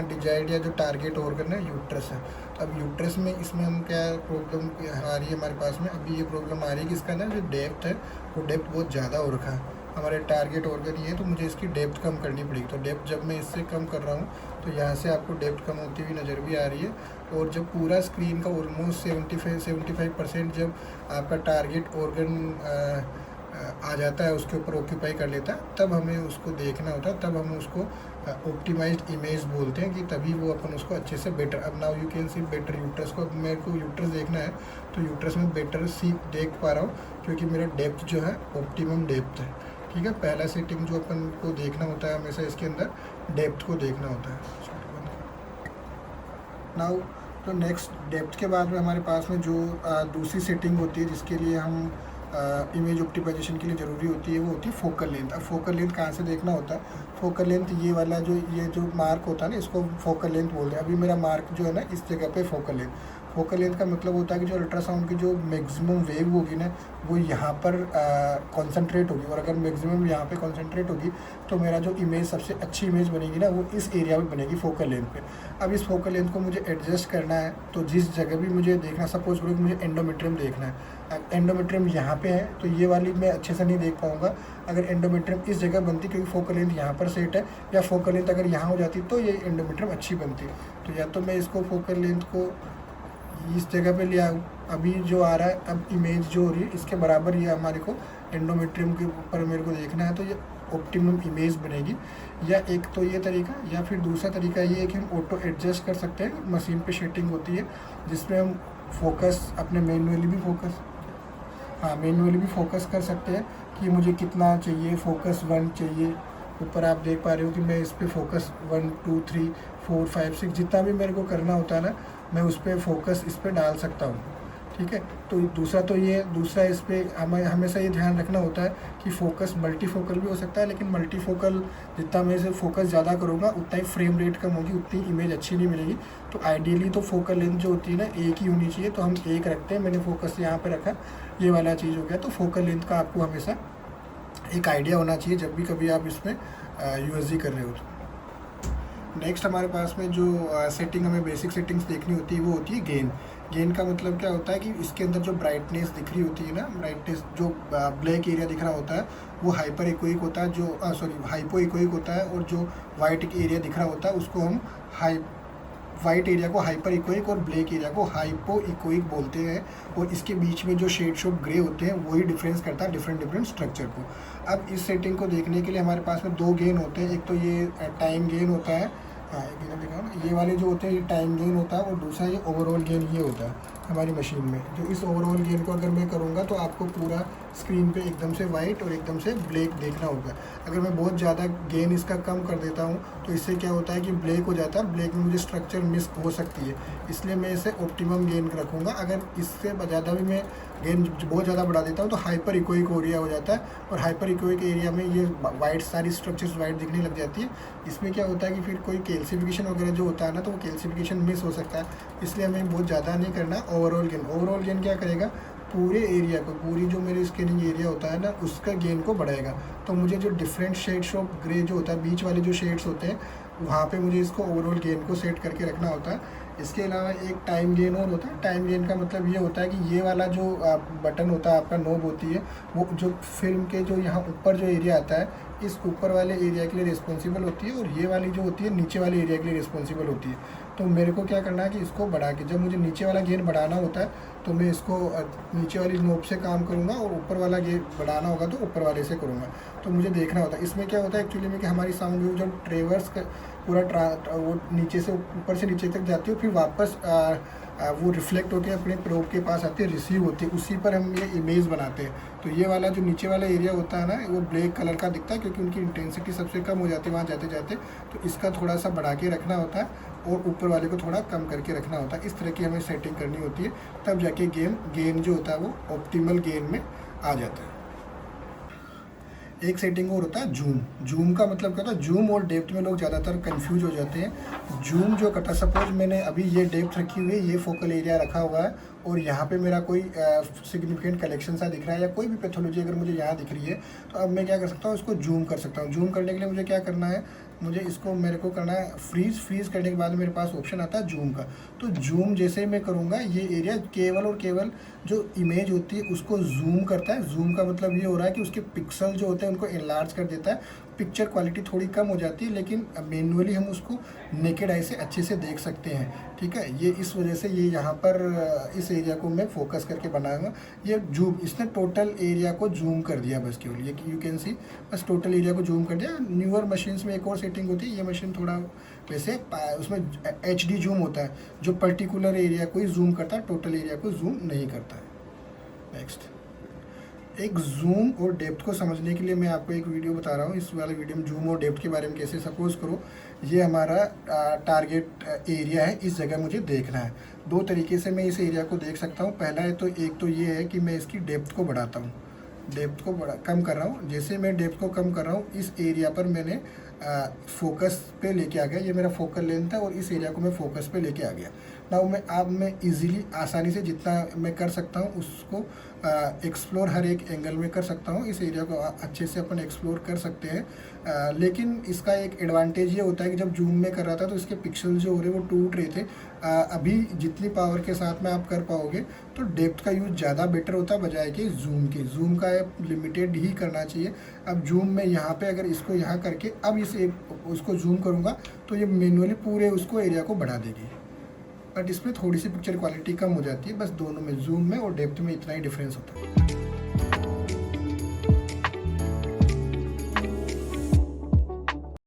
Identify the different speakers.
Speaker 1: Desired या जो target organ है यूट्रस है। तो अब यूट्रस में इसमें हम क्या प्रॉब्लम आ रही है हमारे पास में, अभी ये प्रॉब्लम आ रही है कि इसका ना जो डेप्थ है वो डेप्थ बहुत ज़्यादा हो रखा है। हमारे टारगेट ऑर्गन ये है, तो मुझे इसकी डेप्थ कम करनी पड़ेगी। तो डेप्थ जब मैं इससे कम कर रहा हूँ तो यहाँ से आपको डेप्थ कम होती हुई नज़र भी आ रही है। और जब पूरा स्क्रीन का ऑलमोस्ट 75% जब आपका टारगेट ऑर्गन आ जाता है, उसके ऊपर ऑक्यूपाई कर लेता है, तब हमें उसको देखना होता है, तब हम उसको ऑप्टिमाइज्ड इमेज बोलते हैं कि तभी वो अपन उसको अच्छे से बेटर। अब now you can see better uterus को, अब मेरे को यूट्रस देखना है तो यूट्रस में बेटर सी देख पा रहा हूँ क्योंकि मेरा डेप्थ जो है ऑप्टिमम डेप्थ है। ठीक है, पहला सेटिंग जो अपन को देखना होता है हमेशा इसके अंदर डेप्थ को देखना होता है। नाउ तो नेक्स्ट डेप्थ के बाद में हमारे पास में जो दूसरी सेटिंग होती है जिसके लिए हम इमेज ऑप्टिमाइजेशन के लिए ज़रूरी होती है वो होती है फोकल लेंथ। अब फोकल लेंथ कहाँ से देखना होता है, फोकल लेंथ ये वाला ये जो मार्क होता है ना, इसको फोकल लेंथ बोलते हैं। अभी मेरा मार्क जो है ना इस जगह पे फोकल लेंथ, फोकल लेंथ का मतलब होता है कि जो अल्ट्रासाउंड की जो मैक्सिमम वेव होगी ना वो यहाँ पर कॉन्सेंट्रेट होगी, और अगर मैक्सिमम यहाँ पे कॉन्सेंट्रेट होगी तो मेरा जो इमेज सबसे अच्छी इमेज बनेगी ना वो इस एरिया में बनेगी फोकल लेंथ पे। अब इस फोकल लेंथ को मुझे एडजस्ट करना है, तो जिस जगह भी मुझे देखना, सपोज करो कि मुझे एंडोमेट्रियम देखना है, एंडोमेट्रियम यहाँ पे है तो ये वाली मैं अच्छे से नहीं देख पाऊँगा। अगर एंडोमेट्रियम इस जगह बनती क्योंकि फोकल लेंथ यहाँ पर सेट है, या फोकल लेंथ अगर यहाँ हो जाती तो ये एंडोमेट्रियम अच्छी बनती। तो या तो मैं इसको फोकल लेंथ को इस जगह पे ले आऊँ, अभी जो आ रहा है अब इमेज जो हो रही है इसके बराबर ये हमारे को एंडोमेट्रियम के ऊपर मेरे को देखना है, तो ये ऑप्टिमम इमेज बनेगी। या एक तो ये तरीका, या फिर दूसरा तरीका ये है कि हम ऑटो एडजस्ट कर सकते हैं। मशीन पे सेटिंग होती है जिसमें हम फोकस अपने मैनुअली भी फोकस कर सकते हैं कि मुझे कितना चाहिए, फोकस 1 चाहिए। ऊपर आप देख पा रहे हो कि मैं इस पर फोकस 1 2 3 4 5 6 जितना भी मेरे को करना होता है ना मैं उस पर फोकस इस पर डाल सकता हूँ। ठीक है, तो दूसरा इस पर हमें हमेशा ये ध्यान रखना होता है कि फ़ोकस मल्टीफोकल भी हो सकता है, लेकिन मल्टीफोकल जितना मैं इसे फोकस ज़्यादा करूँगा उतना ही फ्रेम रेट कम होगी, उतनी इमेज अच्छी नहीं मिलेगी। तो आइडियली तो फोकल लेंथ जो होती है ना एक ही होनी चाहिए, तो हम एक रखते हैं। मैंने फोकस यहाँ पर रखा, ये वाला चीज़ हो गया। तो फोकल लेंथ का आपको हमेशा एक आइडिया होना चाहिए जब भी कभी आप इसमें यूएसजी कर रहे हो। नेक्स्ट हमारे पास में जो सेटिंग हमें बेसिक सेटिंग्स देखनी होती है वो होती है गेन। गेन का मतलब क्या होता है कि इसके अंदर जो ब्राइटनेस दिख रही होती है ना, ब्राइटनेस जो ब्लैक एरिया दिख रहा होता है वो हाइपर इकोइक होता है, जो हाइपो इकोइक होता है, और जो वाइट एरिया दिख रहा होता है उसको हम वाइट एरिया को हाइपर इकोइक और ब्लैक एरिया को हाइपो इकोइक बोलते हैं। और इसके बीच में जो शेड्स ऑफ ग्रे होते हैं वही डिफरेंस करता है डिफरेंट स्ट्रक्चर को। अब इस सेटिंग को देखने के लिए हमारे पास में 2 गेन होते हैं। एक तो ये टाइम गेन होता है, दिखाओ ना, ये वाले जो होते हैं ये टाइम गेन होता है, और दूसरा ये ओवरऑल गेन ये होता है हमारी मशीन में। जो इस ओवरऑल गेन को अगर मैं करूँगा तो आपको पूरा स्क्रीन पे एकदम से वाइट और एकदम से ब्लैक देखना होगा। अगर मैं बहुत ज़्यादा गेन इसका कम कर देता हूँ तो इससे क्या होता है कि ब्लैक हो जाता है, ब्लैक में मुझे स्ट्रक्चर मिस हो सकती है, इसलिए मैं इसे ऑप्टिमम गेन रखूँगा। अगर इससे ज़्यादा भी मैं गेन बहुत ज़्यादा बढ़ा देता हूँ तो हाइपर इकोइक एरिया हो जाता है, और हाइपर इकोइक एरिया में ये वाइट सारी स्ट्रक्चर्स वाइट दिखने लग जाती है। इसमें क्या होता है कि फिर कोई कैल्सिफिकेशन वगैरह जो होता है ना तो वो कैल्सिफिकेशन मिस हो सकता है, इसलिए हमें बहुत ज़्यादा नहीं करना। ओवरऑल गेन क्या करेगा, पूरे एरिया को, पूरी जो मेरी स्कैनिंग एरिया होता है ना उसका गेन को बढ़ाएगा। तो मुझे जो डिफरेंट शेड्स ऑफ ग्रे जो होता है, बीच वाले जो शेड्स होते हैं वहाँ पे मुझे इसको ओवरऑल गेन को सेट करके रखना होता है। इसके अलावा एक टाइम गेन और होता है। टाइम गेन का मतलब ये होता है कि ये वाला जो बटन होता है आपका, नॉब होती है, वो जो फिल्म के जो यहाँ ऊपर जो एरिया आता है इस ऊपर वाले एरिया के लिए रिस्पॉन्सिबल होती है, और ये वाली जो होती है नीचे वाले एरिया के लिए रिस्पॉन्सिबल होती है। तो मेरे को क्या करना है कि इसको बढ़ा के, जब मुझे नीचे वाला गेन बढ़ाना होता है तो मैं इसको नीचे वाली नोब से काम करूँगा, और ऊपर वाला गेन बढ़ाना होगा तो ऊपर वाले से करूँगा। तो मुझे देखना होता है इसमें क्या होता है एक्चुअली में कि हमारी साउंड वेव जब ट्रेवर्स पूरा वो नीचे से ऊपर से नीचे तक जाती है, फिर वापस वो रिफ्लेक्ट होकर अपने प्रोब के पास आती है, रिसीव होती है, उसी पर हम ये इमेज बनाते हैं। तो ये वाला जो नीचे वाला एरिया होता है ना वो ब्लैक कलर का दिखता है क्योंकि उनकी इंटेंसिटी सबसे कम हो जाती है वहाँ जाते जाते। तो इसका थोड़ा सा बढ़ा के रखना होता है और ऊपर वाले को थोड़ा कम करके रखना होता है। इस तरह की हमें सेटिंग करनी होती है, तब जाके गेन जो होता है वो ऑप्टिमल गेन में आ जाता है। एक सेटिंग और होता है जूम का मतलब क्या होता है, जूम और डेप्थ में लोग ज़्यादातर कंफ्यूज हो जाते हैं। जूम जो करता है, सपोज मैंने अभी ये डेप्थ रखी हुई है, ये फोकल एरिया रखा हुआ है, और यहाँ पे मेरा कोई सिग्निफिकेंट कलेक्शन सा दिख रहा है या कोई भी पैथोलॉजी अगर मुझे यहाँ दिख रही है, तो अब मैं क्या कर सकता हूँ, इसको जूम कर सकता हूँ। जूम करने के लिए मुझे क्या करना है, मुझे इसको मेरे को करना है फ्रीज़ करने के बाद मेरे पास ऑप्शन आता है जूम का। तो जूम जैसे ही मैं करूँगा ये एरिया केवल और केवल जो इमेज होती है उसको जूम करता है। जूम का मतलब ये हो रहा है कि उसके पिक्सल जो होते हैं उनको एनलार्ज कर देता है, पिक्चर क्वालिटी थोड़ी कम हो जाती है, लेकिन मैन्युअली हम उसको नेकेड आई से अच्छे से देख सकते हैं। ठीक है, ये इस वजह से ये यहाँ पर इस एरिया को मैं फोकस करके बनाऊंगा। ये जूम, इसने टोटल एरिया को जूम कर दिया बस केवल, ये यू कैन सी, बस टोटल एरिया को जूम कर दिया। न्यूअर मशीन्स में एक और सेटिंग होती है, ये मशीन थोड़ा वैसे उसमें HD जूम होता है जो पर्टिकुलर एरिया को ही जूम करता है, टोटल एरिया को जूम नहीं करता है। नेक्स्ट, एक जूम और डेप्थ को समझने के लिए मैं आपको एक वीडियो बता रहा हूँ। इस वाले वीडियो में जूम और डेप्थ के बारे में कैसे, सपोज करो ये हमारा टारगेट एरिया है, इस जगह मुझे देखना है। दो तरीके से मैं इस एरिया को देख सकता हूँ। पहला है तो एक तो ये है कि मैं इसकी डेप्थ को बढ़ाता हूँ, डेप्थ को कम कर रहा हूँ। जैसे मैं डेप्थ को कम कर रहा हूँ, इस एरिया पर मैंने फोकस पे लेके आ गया, ये मेरा फोकल लेंथ है और इस एरिया को मैं फोकस पे लेके आ गया। ना मैं इजीली आसानी से जितना मैं कर सकता हूँ उसको एक्सप्लोर हर एक एंगल में कर सकता हूँ। इस एरिया को अच्छे से अपन एक्सप्लोर कर सकते हैं। लेकिन इसका एक एडवांटेज ये होता है कि जब जूम में कर रहा था तो इसके पिक्सल जो हो रहे वो टूट रहे थे। अभी जितनी पावर के साथ में आप कर पाओगे तो डेप्थ का यूज़ ज़्यादा बेटर होता है बजाय कि जूम के। जूम का लिमिटेड ही करना चाहिए। अब जूम में यहाँ पे अगर इसको यहाँ करके अब उसको जूम करूँगा तो ये मैन्युअली पूरे उसको एरिया को बढ़ा देगी, बट इसमें थोड़ी सी पिक्चर क्वालिटी कम हो जाती है। बस दोनों में, जूम में और डेप्थ में इतना ही डिफरेंस होता है।